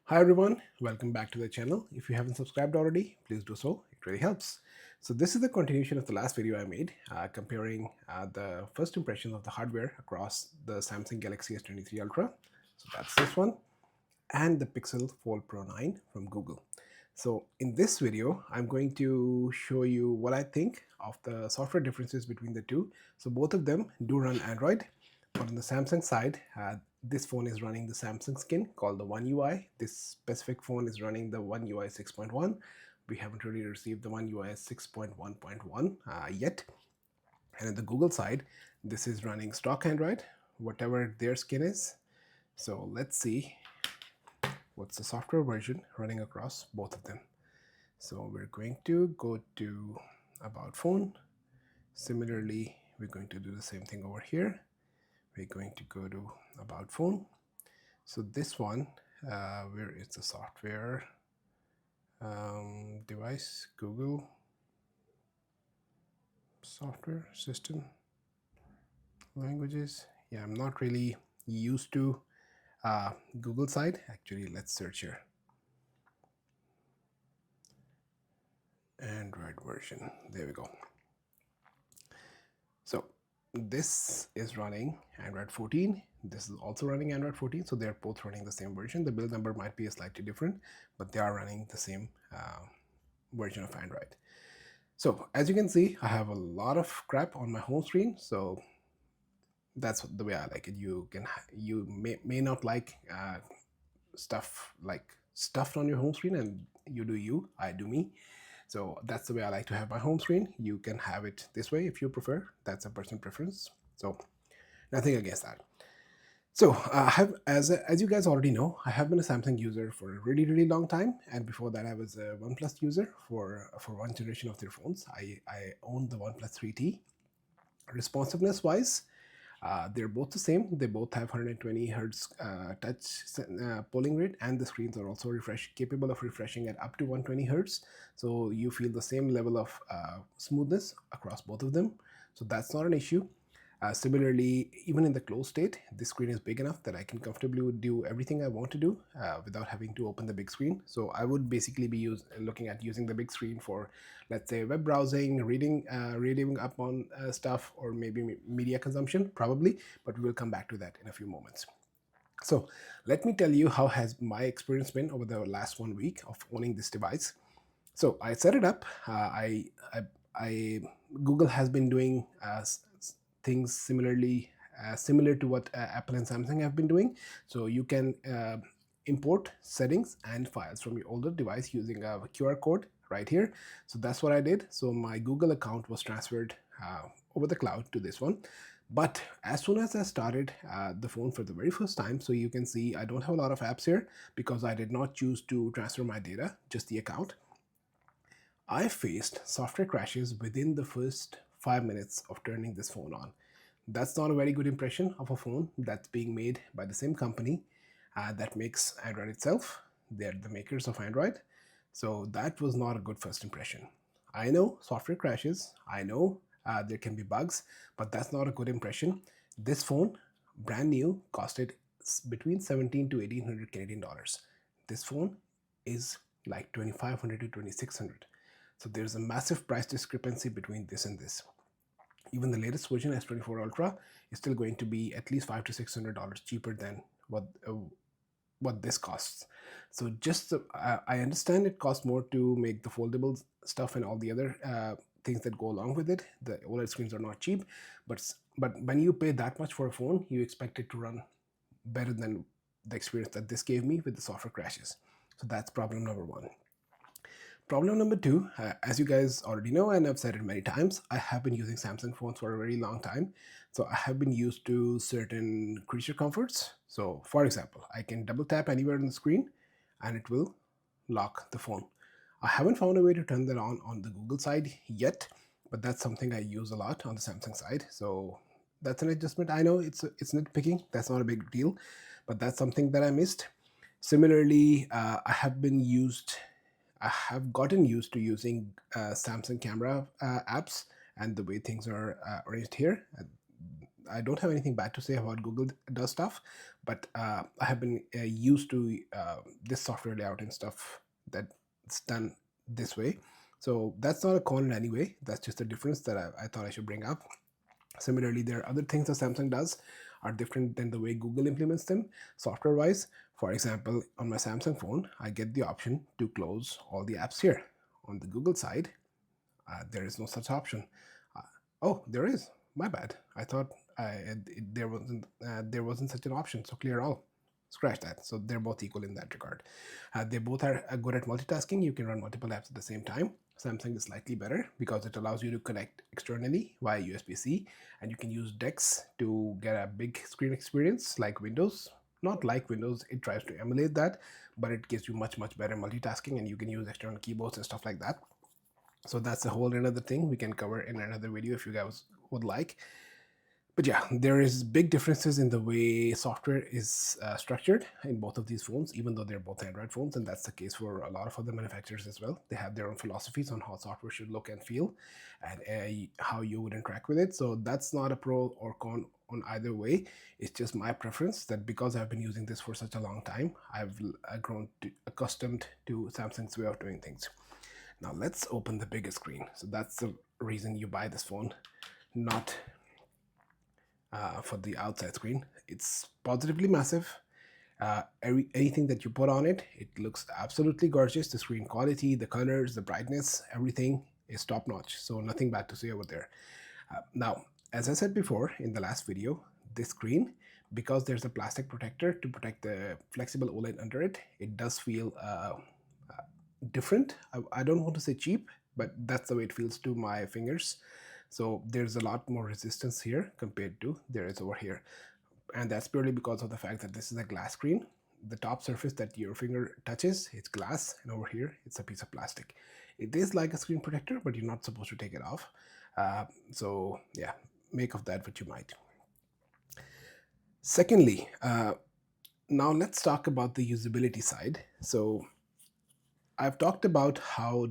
Hi everyone, welcome back to the channel. If you haven't subscribed already, please do so. It really helps. So this is the continuation of the last video I made comparing the first impressions of the hardware across the Samsung Galaxy S23 Ultra. So that's this one and the Pixel Fold Pro 9 from Google. So in this video, I'm going to show you what I think of the software differences between the two. So both of them do run Android, but on the Samsung side, this phone is running the Samsung skin called the One UI. This specific phone is running the One UI 6.1. We haven't really received the One UI 6.1.1 yet. And on the Google side, this is running stock Android, whatever their skin is. So let's see what's the software version running across both of them. So we're going to go to About Phone. Similarly, we're going to do the same thing over here. We're going to go to About Phone. So this one, where is the software? Device, Google, software, system, languages. Yeah, I'm not really used to Google side. Actually, let's search here. Android version. There we go. So this is running Android 14. This is also running Android 14. So they're both running the same version. The build number might be slightly different, but they are running the same version of Android. So as you can see, I have a lot of crap on my home screen. So that's the way I like it. You may not like stuff like stuffed on your home screen, and you do you, I do me. So that's the way I like to have my home screen. You can have it this way if you prefer. That's a personal preference. So nothing against that. So I have, as you guys already know, I have been a Samsung user for a really long time, and before that I was a OnePlus user for one generation of their phones. I owned the OnePlus 3T. Responsiveness wise, they're both the same. They both have 120 hertz touch polling rate, and the screens are also capable of refreshing at up to 120 hertz. So you feel the same level of smoothness across both of them. So that's not an issue. Similarly, even in the closed state, this screen is big enough that I can comfortably do everything I want to do without having to open the big screen. So I would basically be looking at using the big screen for, let's say, web browsing, reading up on stuff, or maybe media consumption, probably, but we will come back to that in a few moments. So let me tell you how has my experience been over the last 1 week of owning this device. So I set it up. Google has been doing things similar to what Apple and Samsung have been doing. So you can import settings and files from your older device using a QR code right here. So that's what I did. So my Google account was transferred over the cloud to this one. But as soon as I started the phone for the very first time, so you can see I don't have a lot of apps here because I did not choose to transfer my data, just the account. I faced software crashes within the first 5 minutes of turning this phone on. That's not a very good impression of a phone that's being made by the same company that makes Android itself. They're the makers of Android. So that was not a good first impression. I know software crashes, I know there can be bugs, but that's not a good impression. This phone, brand new, costed between 17 to 1800 Canadian dollars. This phone is like 2500 to 2600. So there's a massive price discrepancy between this and this. Even the latest version, S24 Ultra, is still going to be at least $500 to $600 cheaper than what this costs. So just I understand it costs more to make the foldable stuff and all the other things that go along with it. The OLED screens are not cheap, but when you pay that much for a phone, you expect it to run better than the experience that this gave me with the software crashes. So that's problem number one. Problem number two, as you guys already know, and I've said it many times, I have been using Samsung phones for a very long time. So I have been used to certain creature comforts. So for example, I can double tap anywhere on the screen and it will lock the phone. I haven't found a way to turn that on the Google side yet, but that's something I use a lot on the Samsung side. So that's an adjustment. I know it's nitpicking. That's not a big deal, but that's something that I missed. Similarly, I have gotten used to using Samsung camera apps and the way things are arranged here. I don't have anything bad to say about Google does stuff, but I have been used to this software layout and stuff that's done this way. So that's not a con in any way. That's just a difference that I thought I should bring up. Similarly, there are other things that Samsung does are different than the way Google implements them software wise. For example, on my Samsung phone, I get the option to close all the apps here. On the Google side, there is no such option. Uh, oh, there is. My bad. I thought there wasn't such an option. So clear all. Scratch that. So they're both equal in that regard. They both are good at multitasking. You can run multiple apps at the same time. Samsung is slightly better because it allows you to connect externally via USB-C, and you can use DeX to get a big screen experience like Windows. Not like Windows, it tries to emulate that, but it gives you much better multitasking, and you can use external keyboards and stuff like that. So that's a whole another thing we can cover in another video if you guys would like. But yeah, there is big differences in the way software is structured in both of these phones, even though they're both Android phones, and that's the case for a lot of other manufacturers as well. They have their own philosophies on how software should look and feel, and how you would interact with it. So that's not a pro or con on either way. It's just my preference that because I've been using this for such a long time, I've grown accustomed to Samsung's way of doing things. Now let's open the bigger screen. So that's the reason you buy this phone, not for the outside screen. It's positively massive. Anything that you put on it, it looks absolutely gorgeous. The screen quality, the colors, the brightness, everything is top notch. So nothing bad to say over there. Now, as I said before in the last video, this screen, because there's a plastic protector to protect the flexible OLED under it, it does feel different. I don't want to say cheap, but that's the way it feels to my fingers. So there's a lot more resistance here compared to there is over here. And that's purely because of the fact that this is a glass screen. The top surface that your finger touches, it's glass, and over here, it's a piece of plastic. It is like a screen protector, but you're not supposed to take it off. So yeah, make of that what you might. Secondly, now let's talk about the usability side. So I've talked about how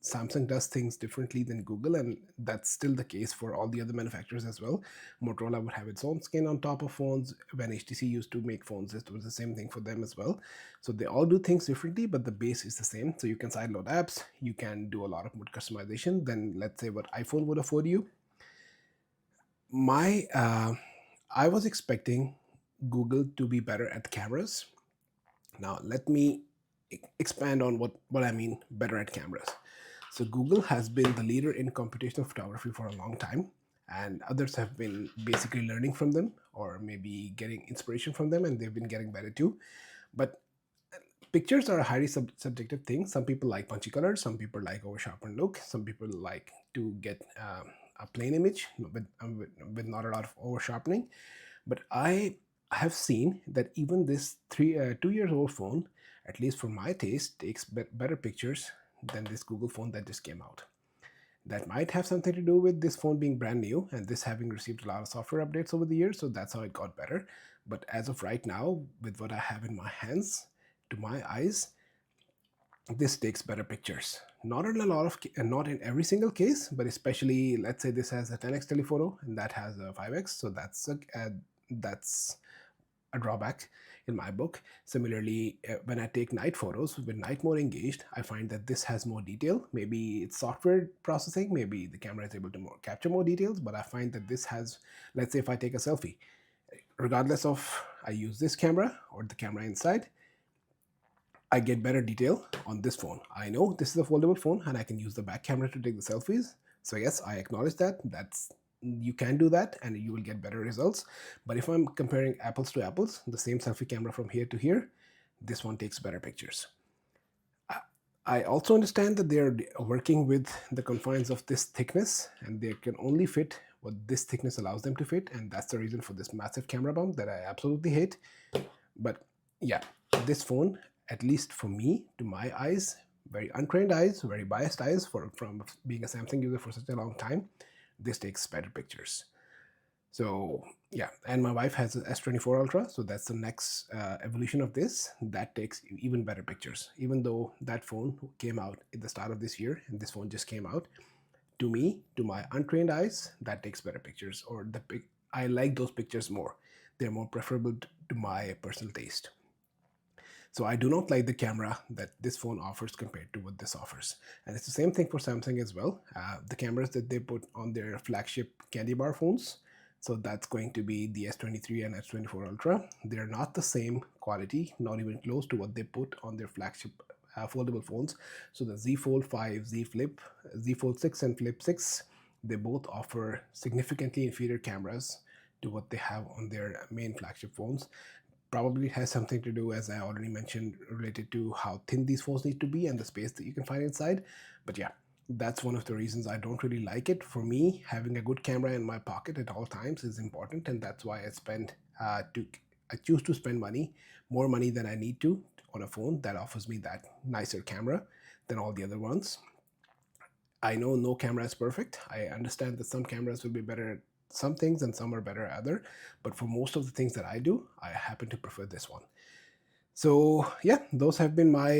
Samsung does things differently than Google, and that's still the case for all the other manufacturers as well. Motorola would have its own skin on top of phones. When HTC used to make phones, it was the same thing for them as well. So they all do things differently, but the base is the same. So you can sideload apps, you can do a lot of more customization than, let's say, what iPhone would afford you. I was expecting Google to be better at cameras. Now let me expand on what I mean better at cameras. So Google has been the leader in computational photography for a long time, and others have been basically learning from them or maybe getting inspiration from them, and they've been getting better too. But pictures are a highly subjective thing. Some people like punchy colors, some people like over sharpened look, some people like to get a plain image with not a lot of over sharpening. But I have seen that even this 2 years old phone, at least for my taste, takes better pictures than this Google phone that just came out. That might have something to do with this phone being brand new and this having received a lot of software updates over the years, so that's how it got better. But as of right now, with what I have in my hands, to my eyes, this takes better pictures. Not in a lot of, not in every single case, but especially, let's say this has a 10x telephoto and that has a 5x, so that's a drawback in my book. Similarly, when I take night photos with night mode engaged, I find that this has more detail. Maybe it's software processing, maybe the camera is able to capture more details, but I find that this has, let's say if I take a selfie, regardless of I use this camera or the camera inside, I get better detail on this phone. I know this is a foldable phone and I can use the back camera to take the selfies. So yes, I acknowledge that. You can do that and you will get better results. But if I'm comparing apples to apples, the same selfie camera from here to here, this one takes better pictures. I also understand that they're working with the confines of this thickness and they can only fit what this thickness allows them to fit, and that's the reason for this massive camera bump that I absolutely hate. But yeah, this phone, at least for me, to my eyes, very untrained eyes, very biased eyes from being a Samsung user for such a long time, this takes better pictures. So yeah, and my wife has an S23 Ultra, so that's the next evolution of this. That takes even better pictures. Even though that phone came out at the start of this year, and this phone just came out, to me, to my untrained eyes, that takes better pictures, or I like those pictures more. They're more preferable to my personal taste. So I do not like the camera that this phone offers compared to what this offers. And it's the same thing for Samsung as well. The cameras that they put on their flagship candy bar phones, so that's going to be the S23 and S24 Ultra. They're not the same quality, not even close to what they put on their flagship foldable phones. So the Z Fold 5, Z Flip, Z Fold 6 and Flip 6, they both offer significantly inferior cameras to what they have on their main flagship phones. Probably has something to do, as I already mentioned, related to how thin these phones need to be and the space that you can find inside. But yeah, that's one of the reasons I don't really like it. For me, having a good camera in my pocket at all times is important, and that's why I choose to spend more money than I need to, on a phone that offers me that nicer camera than all the other ones. I know no camera is perfect. I understand that some cameras will be better at some things and some are better at other, but for most of the things that I do, I happen to prefer this one. So yeah, those have been my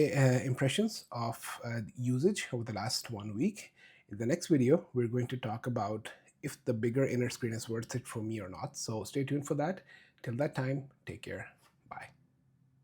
impressions of usage over the last 1 week. In the next video, we're going to talk about if the bigger inner screen is worth it for me or not. So stay tuned for that. Till that time, take care. Bye.